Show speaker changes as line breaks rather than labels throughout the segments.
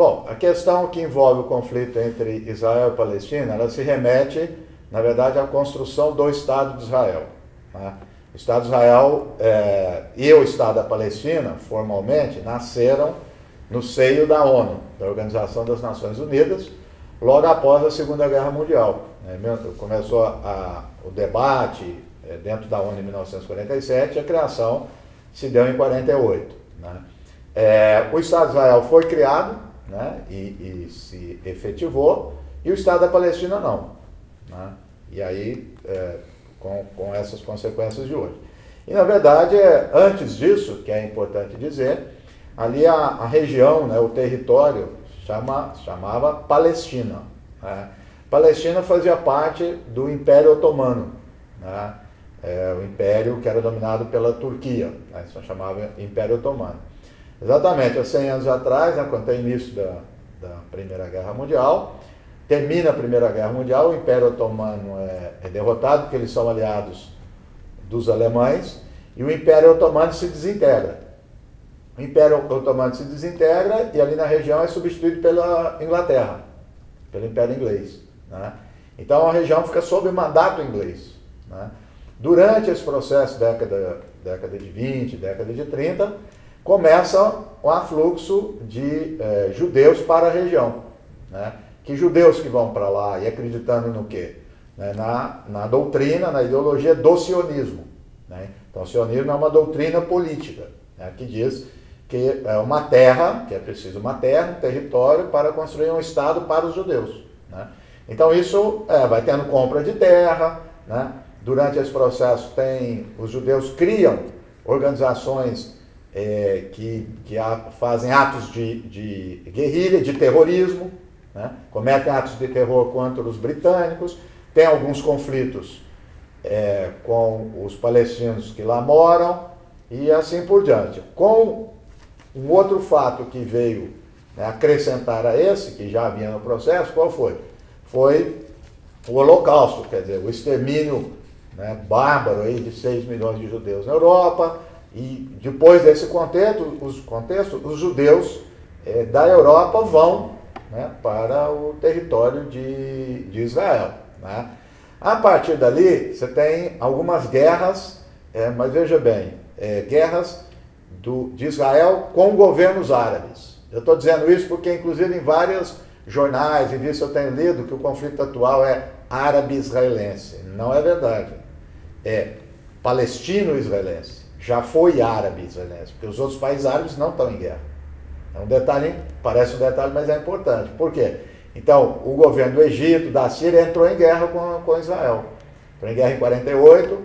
Bom, a questão que envolve o conflito entre Israel e Palestina, ela se remete, na verdade, à construção do Estado de Israel, né? O Estado de Israel e o Estado da Palestina, formalmente, nasceram no seio da ONU, da Organização das Nações Unidas, logo após a Segunda Guerra Mundial, né? Começou o debate dentro da ONU em 1947, a criação se deu em 48, né? O Estado de Israel foi criado, né, e se efetivou, e o Estado da Palestina não, né? E aí, com essas consequências de hoje. E, na verdade, antes disso, que é importante dizer, ali a região, né, o território, chamava Palestina, né? Palestina fazia parte do Império Otomano, né? O império que era dominado pela Turquia, né? Isso chamava Império Otomano. Exatamente, há 100 anos atrás, né, quando tem início da Primeira Guerra Mundial, termina a Primeira Guerra Mundial, o Império Otomano é derrotado, porque eles são aliados dos alemães, e o Império Otomano se desintegra. O Império Otomano se desintegra e ali na região é substituído pela Inglaterra, pelo Império Inglês, né? Então a região fica sob mandato inglês, né? Durante esse processo, década de 20, década de 30, começa um afluxo de judeus para a região, né? Que judeus que vão para lá e acreditando no quê? Né? Na doutrina, na ideologia do sionismo, né? Então o sionismo é uma doutrina política, né, que diz que é uma terra, que é preciso uma terra, um território para construir um Estado para os judeus, né? Então isso vai tendo compra de terra, né? Durante esse processo os judeus criam organizações que fazem atos de guerrilha, de terrorismo, né? Cometem atos de terror contra os britânicos, tem alguns conflitos com os palestinos que lá moram e assim por diante. Com um outro fato que veio, né, acrescentar a esse, que já havia no processo, qual foi? Foi o Holocausto, quer dizer, o extermínio, né, bárbaro aí de 6 milhões de judeus na Europa. E depois desse contexto, os judeus da Europa vão, né, para o território de Israel, né? A partir dali, você tem algumas guerras, mas veja bem, guerras de Israel com governos árabes. Eu estou dizendo isso porque, inclusive, em vários jornais, revistas, eu tenho lido que o conflito atual é árabe-israelense. Não é verdade. É palestino-israelense. Já foi árabe-israelense, porque os outros países árabes não estão em guerra. É um detalhe, parece um detalhe, mas é importante. Por quê? Então, o governo do Egito, da Síria, entrou em guerra com Israel. Entrou em guerra em 48,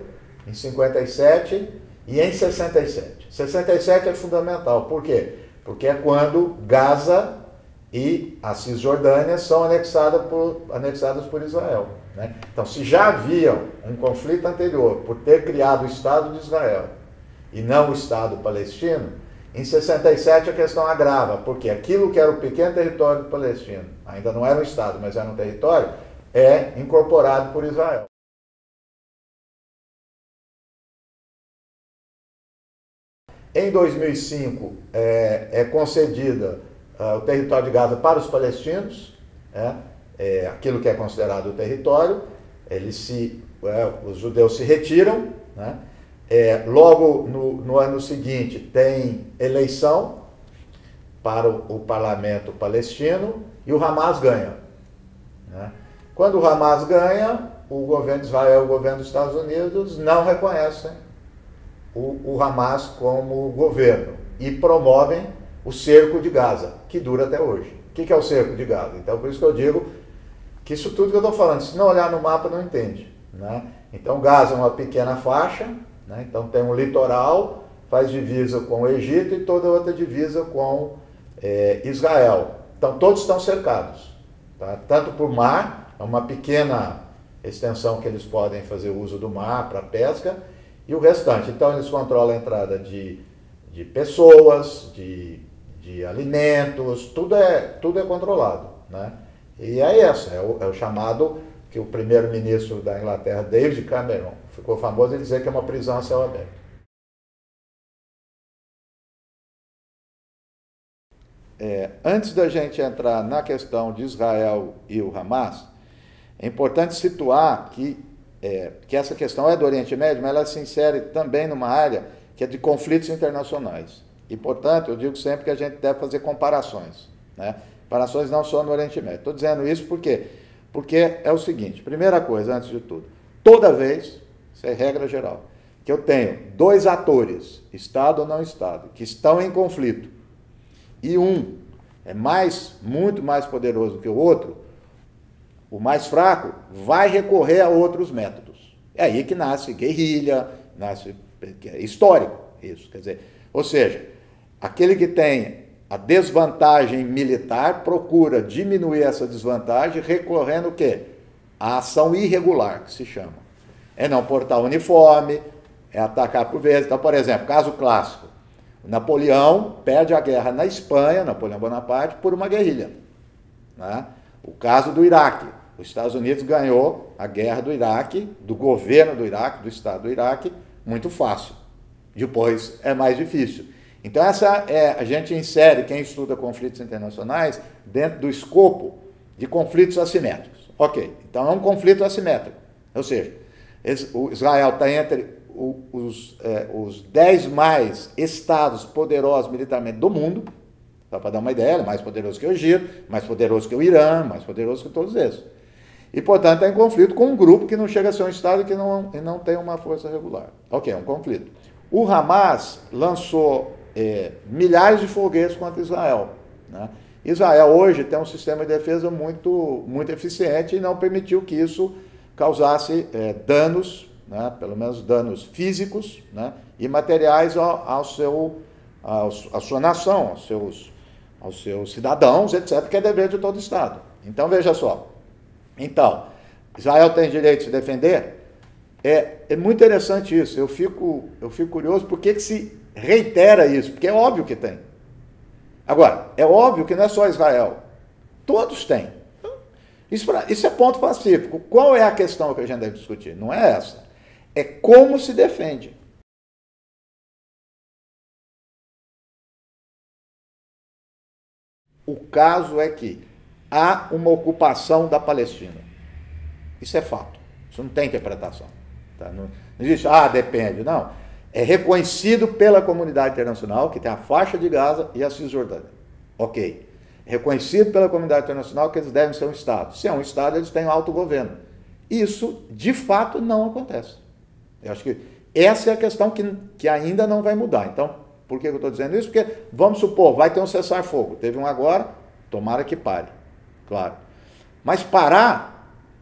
em 57 e em 67. 67 é fundamental. Por quê? Porque é quando Gaza e a Cisjordânia são anexadas por Israel, né? Então, se já havia um conflito anterior por ter criado o Estado de Israel e não o Estado palestino, em 67 a questão agrava, porque aquilo que era o pequeno território palestino, ainda não era um Estado, mas era um território, é incorporado por Israel. Em 2005 é concedida o território de Gaza para os palestinos, aquilo que é considerado o território, os judeus se retiram, né? Logo no ano seguinte tem eleição para o parlamento palestino e o Hamas ganha, né? Quando o Hamas ganha, o governo de Israel e o governo dos Estados Unidos não reconhecem o Hamas como governo e promovem o cerco de Gaza, que dura até hoje. O que é o cerco de Gaza? Então, por isso que eu digo que isso tudo que eu estou falando, se não olhar no mapa, não entende, né? Então, Gaza é uma pequena faixa, né? Então tem um litoral, faz divisa com o Egito e toda outra divisa com Israel. Então todos estão cercados, tá? Tanto por mar, é uma pequena extensão que eles podem fazer uso do mar para pesca, e o restante. Então eles controlam a entrada de pessoas, de alimentos, tudo é controlado, né? E é o chamado, que o primeiro-ministro da Inglaterra, David Cameron, ficou famoso em dizer que é uma prisão a céu aberto. antes da gente entrar na questão de Israel e o Hamas, é importante situar que essa questão é do Oriente Médio, mas ela se insere também numa área que é de conflitos internacionais. E, portanto, eu digo sempre que a gente deve fazer comparações, né? Comparações não só no Oriente Médio. Estou dizendo isso porque é o seguinte, primeira coisa, antes de tudo, toda vez, isso é regra geral, que eu tenho dois atores, Estado ou não Estado, que estão em conflito, e um é muito mais poderoso que o outro, o mais fraco vai recorrer a outros métodos. É aí que nasce guerrilha, nasce histórico, isso, quer dizer, ou seja, aquele que tem a desvantagem militar procura diminuir essa desvantagem recorrendo o quê? A ação irregular, que se chama. É não portar uniforme, é atacar por vezes. Então, por exemplo, caso clássico, Napoleão perde a guerra na Espanha, Napoleão Bonaparte, por uma guerrilha, né? O caso do Iraque, os Estados Unidos ganhou a guerra do Iraque, do governo do Iraque, do Estado do Iraque, muito fácil. Depois é mais difícil. Então a gente insere, quem estuda conflitos internacionais, dentro do escopo de conflitos assimétricos. Ok, então é um conflito assimétrico. Ou seja, o Israel está entre os 10 mais estados poderosos militarmente do mundo, só para dar uma ideia, ele é mais poderoso que o Egito, mais poderoso que o Irã, mais poderoso que todos esses. E, portanto, está em conflito com um grupo que não chega a ser um Estado e não tem uma força regular. Ok, é um conflito. O Hamas lançou milhares de foguetes contra Israel, né? Israel hoje tem um sistema de defesa muito, muito eficiente e não permitiu que isso causasse danos, né? Pelo menos danos físicos, né? E materiais à sua nação, aos seus cidadãos, etc., que é dever de todo Estado. Então, veja só. Então, Israel tem direito de se defender? É muito interessante isso. Eu fico curioso por que se reitera isso, porque é óbvio que tem. Agora, é óbvio que não é só Israel. Todos têm. Isso é ponto pacífico. Qual é a questão que a gente deve discutir? Não é essa. É como se defende. O caso é que há uma ocupação da Palestina. Isso é fato. Isso não tem interpretação. Tá? Não existe, depende. Não. É reconhecido pela comunidade internacional que tem a faixa de Gaza e a Cisjordânia. Ok. É reconhecido pela comunidade internacional que eles devem ser um Estado. Se é um Estado, eles têm um autogoverno. Isso, de fato, não acontece. Eu acho que essa é a questão que ainda não vai mudar. Então, por que eu estou dizendo isso? Porque, vamos supor, vai ter um cessar-fogo. Teve um agora, tomara que pare. Claro. Mas parar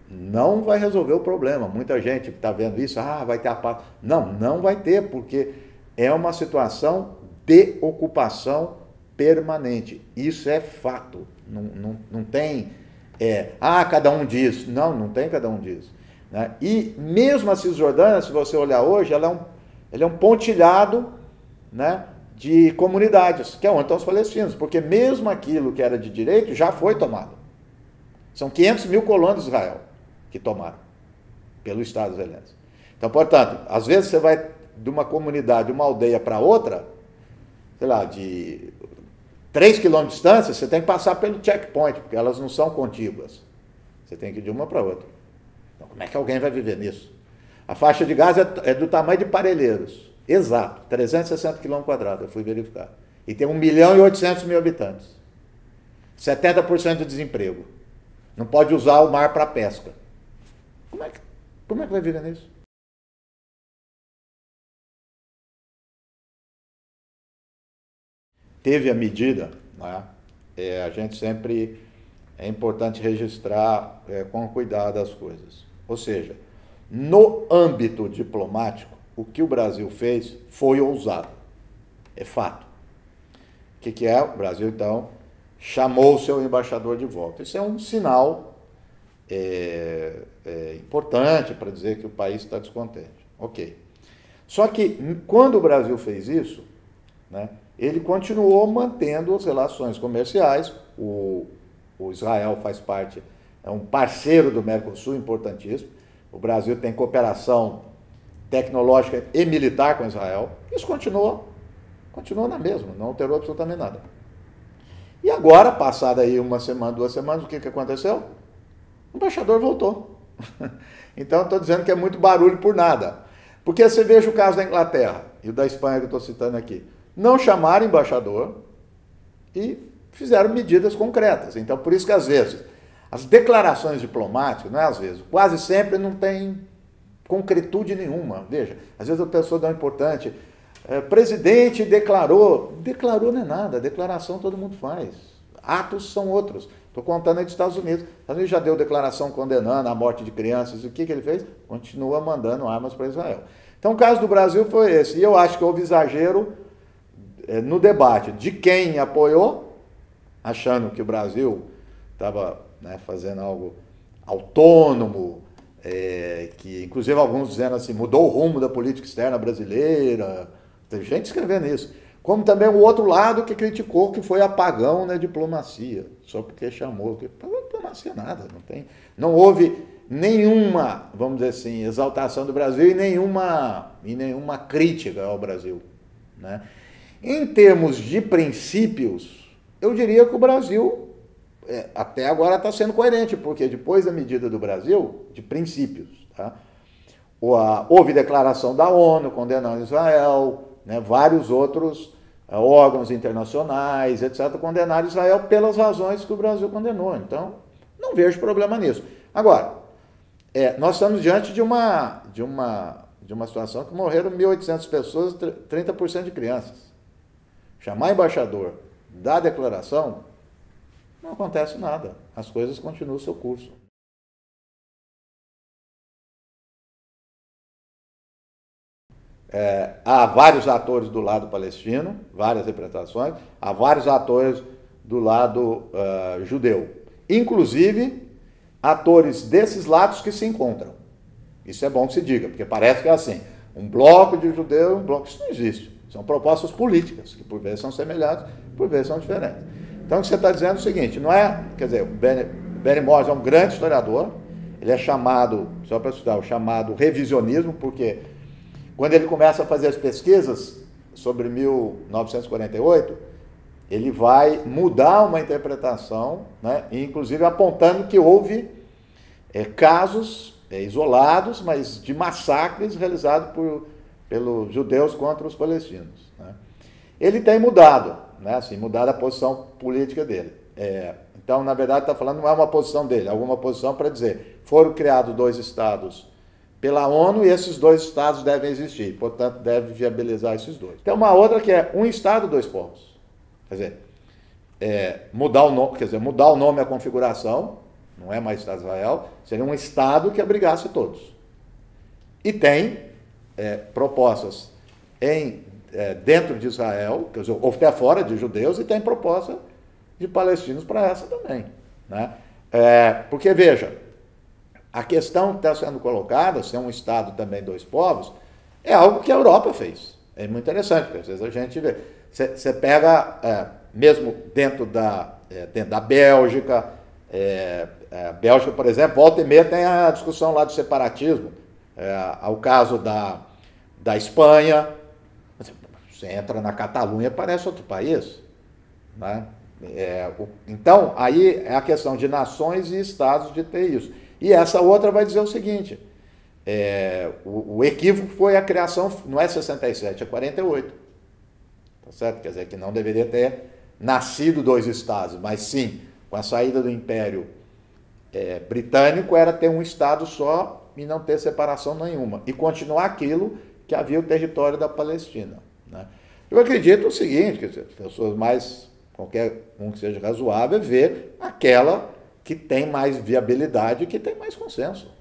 não vai resolver o problema. Muita gente que está vendo isso, vai ter a paz. Não vai ter, porque é uma situação de ocupação permanente. Isso é fato. Não tem, cada um diz. Não tem cada um diz. Né? E mesmo a Cisjordânia, se você olhar hoje, ela é um pontilhado, né, de comunidades, que é onde estão os palestinos, porque mesmo aquilo que era de direito já foi tomado. São 500 mil colonos de Israel que tomaram pelo Estado israelense. Então, portanto, às vezes você vai de uma comunidade, uma aldeia para outra, sei lá, de 3 quilômetros de distância, você tem que passar pelo checkpoint, porque elas não são contíguas. Você tem que ir de uma para outra. Então, como é que alguém vai viver nisso? A faixa de Gaza é do tamanho de Parelheiros. Exato, 360 km², eu fui verificar. E tem 1.800.000 habitantes. 70% de desemprego. Não pode usar o mar para pesca. Como é que vai viver nisso? Teve a medida, né? A gente sempre é importante registrar com cuidado as coisas. Ou seja, no âmbito diplomático, o que o Brasil fez foi ousado. É fato. O que é? O Brasil, então, chamou o seu embaixador de volta. Isso é um sinal importante para dizer que o país está descontente. Ok. Só que, quando o Brasil fez isso, né, ele continuou mantendo as relações comerciais. O Israel faz parte, é um parceiro do Mercosul importantíssimo. O Brasil tem cooperação tecnológica e militar com Israel. Isso continuou na mesma, não alterou absolutamente nada. E agora, passada aí uma semana, 2 semanas, o que aconteceu? O embaixador voltou. Então, estou dizendo que é muito barulho por nada. Porque você veja o caso da Inglaterra e o da Espanha que eu estou citando aqui. Não chamaram embaixador e fizeram medidas concretas. Então, por isso que às vezes, as declarações diplomáticas, não é às vezes, quase sempre não tem concretude nenhuma. Veja, às vezes a pessoa dá um importante, presidente declarou não é nada, declaração todo mundo faz, atos são outros. Estou contando aí dos Estados Unidos. Os Estados Unidos já deu declaração condenando a morte de crianças, e o que ele fez? Continua mandando armas para Israel. Então o caso do Brasil foi esse, e eu acho que houve exagero no debate de quem apoiou, achando que o Brasil estava fazendo algo autônomo, que inclusive alguns dizendo assim, mudou o rumo da política externa brasileira, tem gente escrevendo isso, como também o outro lado que criticou que foi apagão na diplomacia, só porque chamou, porque diplomacia nada, não houve nenhuma, vamos dizer assim, exaltação do Brasil e nenhuma crítica ao Brasil, né? Em termos de princípios, eu diria que o Brasil até agora está sendo coerente, porque depois da medida do Brasil, de princípios, tá? Houve declaração da ONU condenando Israel, né? Vários outros órgãos internacionais, etc., condenaram Israel pelas razões que o Brasil condenou. Então, não vejo problema nisso. Agora, nós estamos diante de uma situação que morreram 1.800 pessoas, 30% de crianças. Chamar embaixador, dar declaração, não acontece nada. As coisas continuam o seu curso. Há vários atores do lado palestino, várias representações, há vários atores do lado judeu. Inclusive, atores desses lados que se encontram. Isso é bom que se diga, porque parece que é assim, um bloco de judeu e um bloco... Isso não existe. São propostas políticas, que por vezes são semelhantes, por vezes são diferentes. Então, o que você está dizendo é o seguinte, não é... Quer dizer, o Benny Morris é um grande historiador, ele é chamado, só para estudar, chamado revisionismo, porque quando ele começa a fazer as pesquisas sobre 1948, ele vai mudar uma interpretação, né, inclusive apontando que houve casos isolados, mas de massacres realizados pelos judeus contra os palestinos, né. Ele tem mudado, né, assim, mudado a posição política dele. Então, na verdade, está falando, não é uma posição dele, é alguma posição para dizer, foram criados 2 estados pela ONU e esses 2 estados devem existir, portanto, deve viabilizar esses 2. Tem uma outra que é um estado, 2 povos. Quer dizer, mudar o nome e a configuração, não é mais Estado de Israel, seria um Estado que abrigasse todos. E tem propostas dentro de Israel, quer dizer, ou até fora de judeus, e tem proposta de palestinos para essa também, né? Porque, veja, a questão que está sendo colocada, ser um Estado também 2 povos, é algo que a Europa fez. É muito interessante, porque às vezes a gente vê. Você pega, mesmo dentro da Bélgica, a Bélgica, por exemplo, volta e meia tem a discussão lá do separatismo, ao caso da Espanha. Você entra na Catalunha, parece outro país, né? Então, aí é a questão de nações e estados de ter isso. E essa outra vai dizer o seguinte, o equívoco foi a criação, não é 67, é 48. Tá certo? Quer dizer, que não deveria ter nascido 2 estados, mas sim, com a saída do Império Britânico, era ter um estado só e não ter separação nenhuma. E continuar aquilo que havia o território da Palestina, né? Eu acredito o seguinte, que as pessoas mais, qualquer um que seja razoável, ver aquela que tem mais viabilidade e que tem mais consenso.